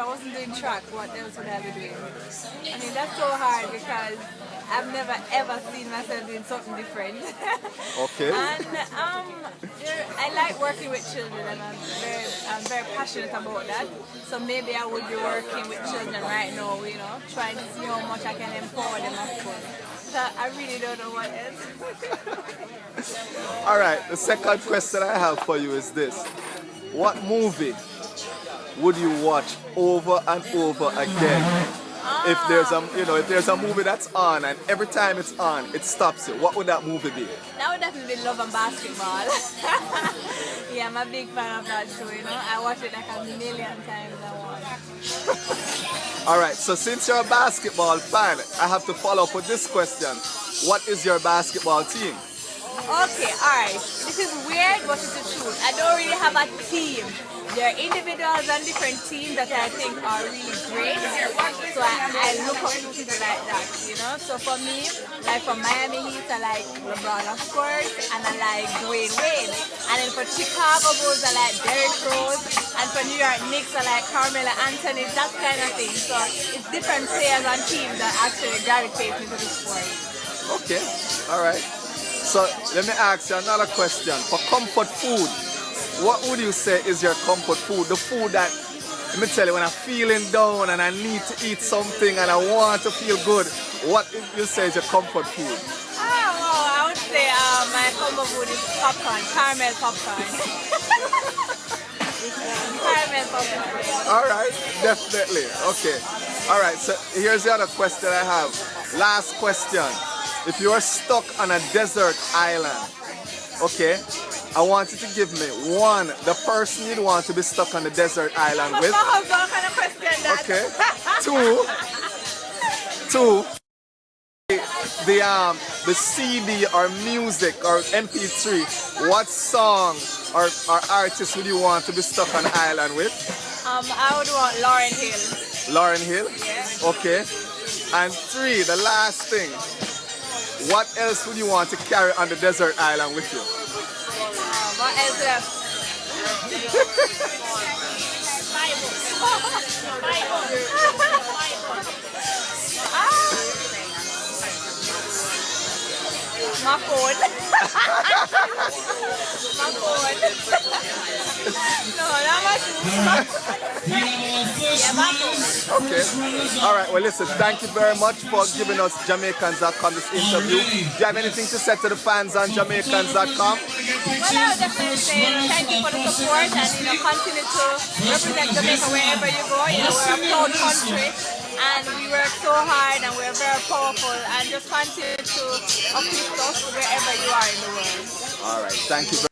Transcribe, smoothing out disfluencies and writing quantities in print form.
I wasn't doing track, what else would I be doing? I mean, that's so hard because I've never ever seen myself doing something different. Okay. And I like working with children, and I'm very passionate about that. So maybe I would be working with children right now, trying to see how much I can empower them, of course. So I really don't know what else. All right. The second question I have for you is this: what movie would you watch over and over again? If there's a movie that's on and every time it's on, it stops you, what would that movie be? That would definitely be Love and Basketball. Yeah, I'm a big fan of that show, I watch it like a million times a month. All right, so since you're a basketball fan, I have to follow up with this question. What is your basketball team? Okay, alright. This is weird, but it's the truth. I don't really have a team. There are individuals and different teams that I think are really great. So I look up to people like that, So for me, like for Miami Heat, I like LeBron, of course, and I like Dwayne Wade. And then for Chicago Bulls, I like Derrick Rose. And for New York Knicks, I like Carmelo Anthony, that kind of thing. So it's different players and teams that actually gravitate me to the sport. Okay, all right. So let me ask you another question. For comfort food, what would you say is your comfort food? The food that, let me tell you, when I'm feeling down and I need to eat something and I want to feel good, what you say is your comfort food? I would say my comfort food is popcorn, caramel popcorn. Caramel popcorn. All right, definitely. Okay. All right, so here's the other question I have. Last question. If you are stuck on a desert island, okay, I want you to give me the person you'd want to be stuck on the desert island with. What kind of question that? Okay. Two, the CD or music or MP3, what song or artist would you want to be stuck on the island with? I would want Lauryn Hill. Lauryn Hill? Yeah. Okay. And 3, the last thing, what else would you want to carry on the desert island with you? What else left? My phone. My phone. No, not my phone. Yeah, my phone. Okay. All right. Well, listen, thank you very much for giving us Jamaicans.com this interview. Do you have anything to say to the fans on Jamaicans.com? Well, I would definitely say thank you for the support and continue to represent Jamaica wherever you go. We're a proud country and we work so hard and we're very powerful, and just continue to uplift us wherever you are in the world. All right. Thank you.